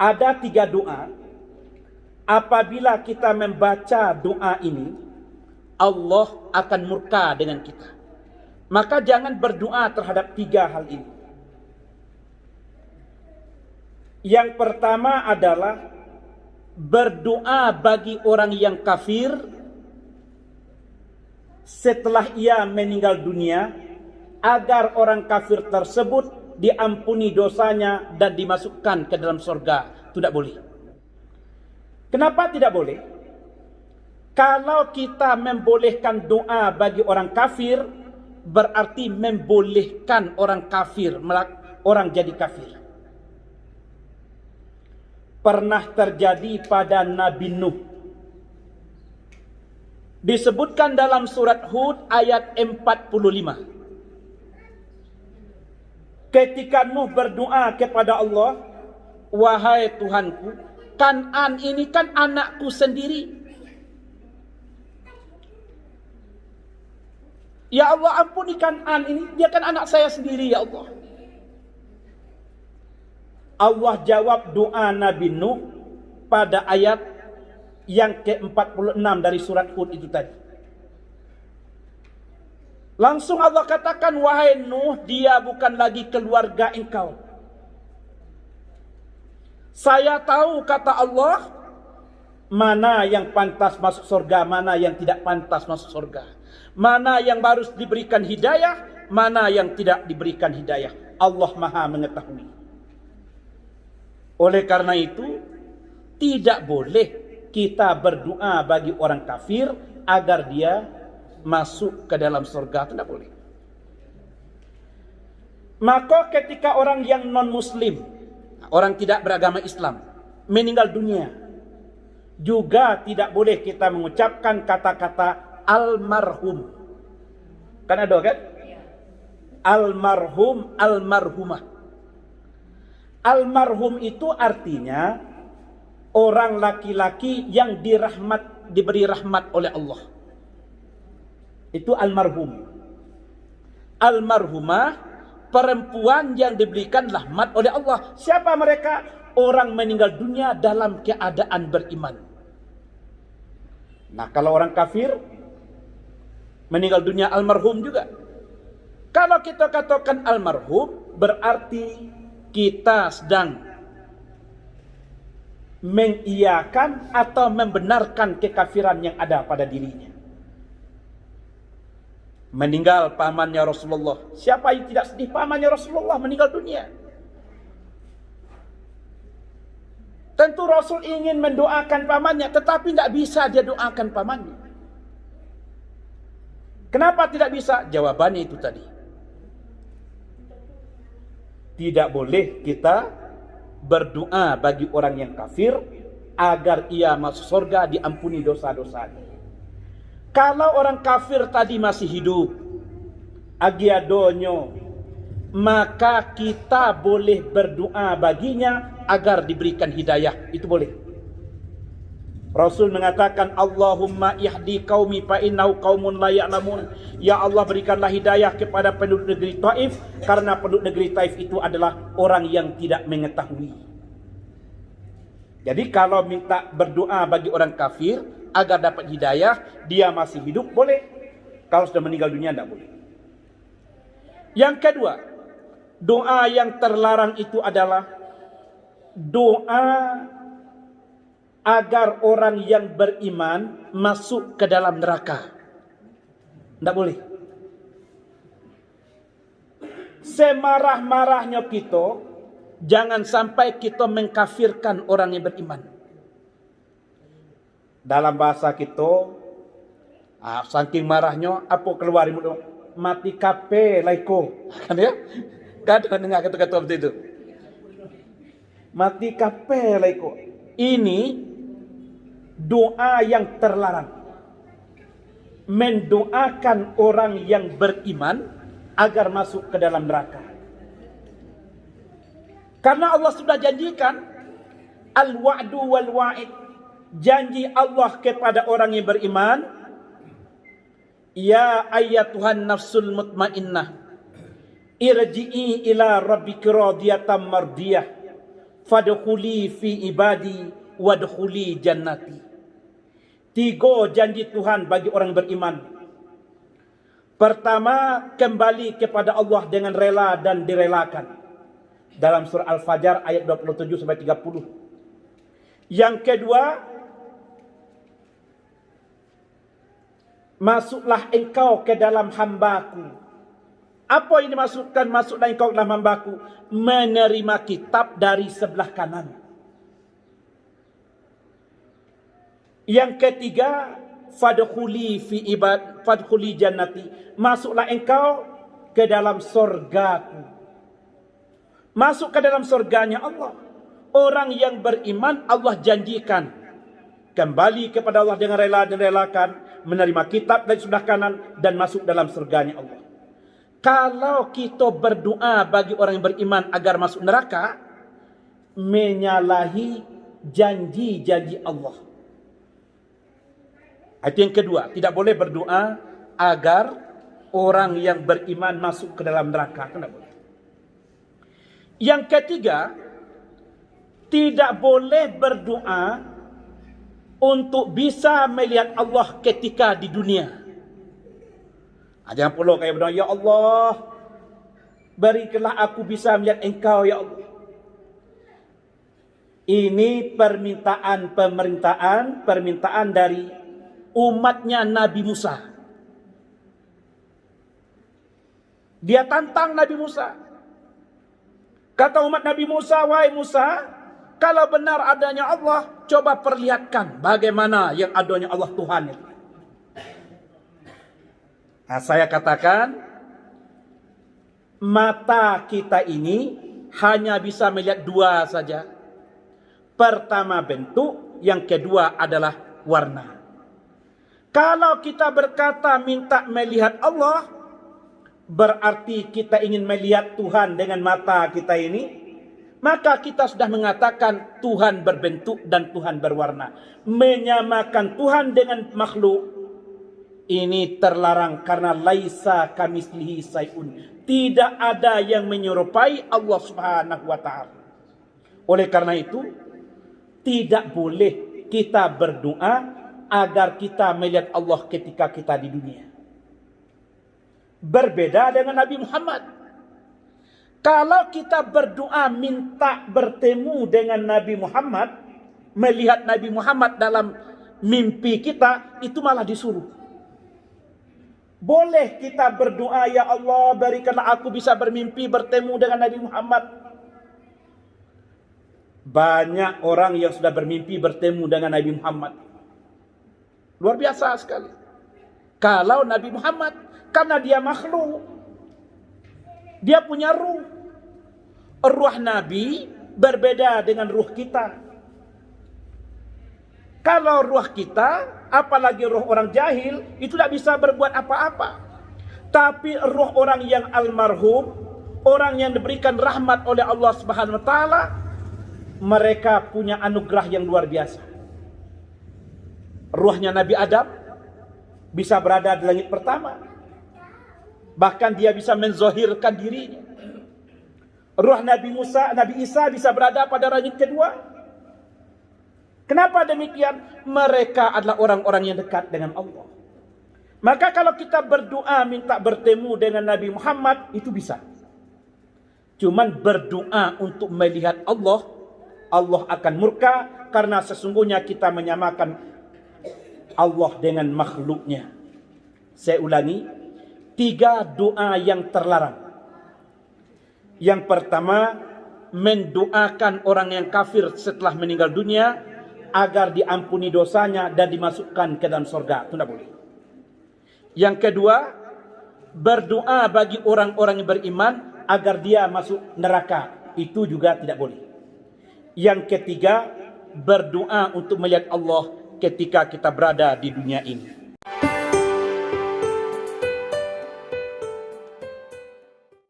Ada 3 doa. Apabila kita membaca doa ini, Allah akan murka dengan kita. Maka jangan berdoa terhadap 3 hal ini. Yang pertama adalah berdoa bagi orang yang kafir setelah ia meninggal dunia, agar orang kafir tersebut diampuni dosanya dan dimasukkan ke dalam surga. Tidak boleh. Kenapa tidak boleh? Kalau kita membolehkan doa bagi orang kafir, berarti membolehkan orang kafir, orang jadi kafir. Pernah terjadi pada Nabi Nuh. Disebutkan dalam surat Hud ayat 45. Ketika Nuh berdoa kepada Allah, wahai Tuhanku, Kan'an ini kan anakku sendiri. Ya Allah, ampuni Kan'an ini, dia kan anak saya sendiri ya Allah. Allah jawab doa Nabi Nuh pada ayat yang ke-46 dari surat Hud itu tadi. Langsung Allah katakan, wahai Nuh, dia bukan lagi keluarga engkau. Saya tahu, kata Allah, mana yang pantas masuk surga, mana yang tidak pantas masuk surga. Mana yang harus diberikan hidayah, mana yang tidak diberikan hidayah. Allah Maha mengetahui. Oleh karena itu, tidak boleh kita berdoa bagi orang kafir agar dia masuk ke dalam surga. Tidak boleh. Maka ketika orang yang non-muslim, orang tidak beragama Islam, meninggal dunia, juga tidak boleh kita mengucapkan kata-kata almarhum. Kan ada kan? Almarhum, almarhumah. Almarhum itu artinya orang laki-laki yang diberi rahmat oleh Allah. Itu almarhum. Almarhumah, perempuan yang diberikan rahmat oleh Allah. Siapa mereka? Orang meninggal dunia dalam keadaan beriman. Nah, kalau orang kafir meninggal dunia almarhum juga. Kalau kita katakan almarhum, berarti kita sedang mengiyakan atau membenarkan kekafiran yang ada pada dirinya. Meninggal pamannya Rasulullah. Siapa yang tidak sedih pamannya Rasulullah meninggal dunia? Tentu Rasul ingin mendoakan pamannya, tetapi tidak bisa dia doakan pamannya. Kenapa tidak bisa? Jawabannya itu tadi. Tidak boleh kita berdoa bagi orang yang kafir agar ia masuk surga, diampuni dosa-dosanya. Kalau orang kafir tadi masih hidup, agiadonyo, maka kita boleh berdoa baginya agar diberikan hidayah. Itu boleh. Rasul mengatakan, Allahumma ihdi qaumi fa innau qaumun la ya'lamun. Ya Allah, berikanlah hidayah kepada penduduk negeri Taif, karena penduduk negeri Taif itu adalah orang yang tidak mengetahui. Jadi kalau minta berdoa bagi orang kafir agar dapat hidayah, dia masih hidup boleh. Kalau sudah meninggal dunia tidak boleh. Yang kedua, doa yang terlarang itu adalah doa agar orang yang beriman masuk ke dalam neraka. Tidak boleh. Semarah-marahnya kita, jangan sampai kita mengkafirkan orang yang beriman. Dalam bahasa kita, saking marahnya, apa keluar mulut? Mati kape laiko. Kan ya? Kadang dengar kata-kata seperti itu. Mati kape laiko. Ini doa yang terlarang. Mendoakan orang yang beriman agar masuk ke dalam neraka. Karena Allah sudah janjikan al-wa'du wal-wa'id. Janji Allah kepada orang yang beriman, ya ayyatuhan nafsul mutmainnah, irji'i ila rabbiki radiyatan mardiyah, fadkhuli fi ibadi wadkhuli jannati. 3 janji Tuhan bagi orang beriman. Pertama, kembali kepada Allah dengan rela dan direlakan. Dalam surah Al-Fajr ayat 27 sampai 30. Yang kedua, masuklah engkau ke dalam hamba-Ku. Apa ini dimaksudkan masuklah engkau ke dalam hamba-Ku? Menerima kitab dari sebelah kanan. Yang ketiga, fadkhuli fi ibad fadkhuli jannati. Masuklah engkau ke dalam surga-Ku. Masuk ke dalam surganya Allah. Orang yang beriman Allah janjikan kembali kepada Allah dengan rela dan relakan, menerima kitab dari sebelah kanan dan masuk dalam surganya Allah. Kalau kita berdoa bagi orang yang beriman agar masuk neraka, menyalahi janji-janji Allah. Itu yang kedua, tidak boleh berdoa agar orang yang beriman masuk ke dalam neraka. Tidak boleh. Yang ketiga, tidak boleh berdoa untuk bisa melihat Allah ketika di dunia. Jangan perlu kayak berdoa, ya Allah, berikanlah aku bisa melihat Engkau, ya Allah. Ini permintaan dari umatnya Nabi Musa. Dia tantang Nabi Musa. Kata umat Nabi Musa, wahai Musa, kalau benar adanya Allah, coba perlihatkan bagaimana yang adanya Allah Tuhan itu. Nah, saya katakan, mata kita ini hanya bisa melihat 2 saja. Pertama bentuk, yang kedua adalah warna. Kalau kita berkata minta melihat Allah, berarti kita ingin melihat Tuhan dengan mata kita ini, maka kita sudah mengatakan Tuhan berbentuk dan Tuhan berwarna. Menyamakan Tuhan dengan makhluk ini terlarang karena laisa kamislihi syai'un. Tidak ada yang menyerupai Allah Subhanahu wa taala. Oleh karena itu, tidak boleh kita berdoa agar kita melihat Allah ketika kita di dunia. Berbeda dengan Nabi Muhammad. Kalau kita berdoa minta bertemu dengan Nabi Muhammad, melihat Nabi Muhammad dalam mimpi kita, itu malah disuruh. Boleh kita berdoa, ya Allah, berikanlah aku bisa bermimpi bertemu dengan Nabi Muhammad. Banyak orang yang sudah bermimpi bertemu dengan Nabi Muhammad. Luar biasa sekali. Kalau Nabi Muhammad, karena dia makhluk, dia punya ruh. Ruh Nabi berbeda dengan ruh kita. Kalau ruh kita, apalagi ruh orang jahil, itu tidak bisa berbuat apa-apa. Tapi ruh orang yang almarhum, orang yang diberikan rahmat oleh Allah Subhanahu wa taala, mereka punya anugerah yang luar biasa. Ruhnya Nabi Adam bisa berada di langit pertama. Bahkan dia bisa menzohirkan dirinya. Ruh Nabi Musa, Nabi Isa bisa berada pada langit kedua. Kenapa demikian? Mereka adalah orang-orang yang dekat dengan Allah. Maka kalau kita berdoa minta bertemu dengan Nabi Muhammad, itu bisa. Cuman berdoa untuk melihat Allah, Allah akan murka karena sesungguhnya kita menyamakan Allah dengan makhluknya. Saya ulangi. 3 doa yang terlarang. Yang pertama, mendoakan orang yang kafir setelah meninggal dunia agar diampuni dosanya dan dimasukkan ke dalam surga. Itu tidak boleh. Yang kedua, berdoa bagi orang-orang yang beriman agar dia masuk neraka. Itu juga tidak boleh. Yang ketiga, berdoa untuk melihat Allah ketika kita berada di dunia ini.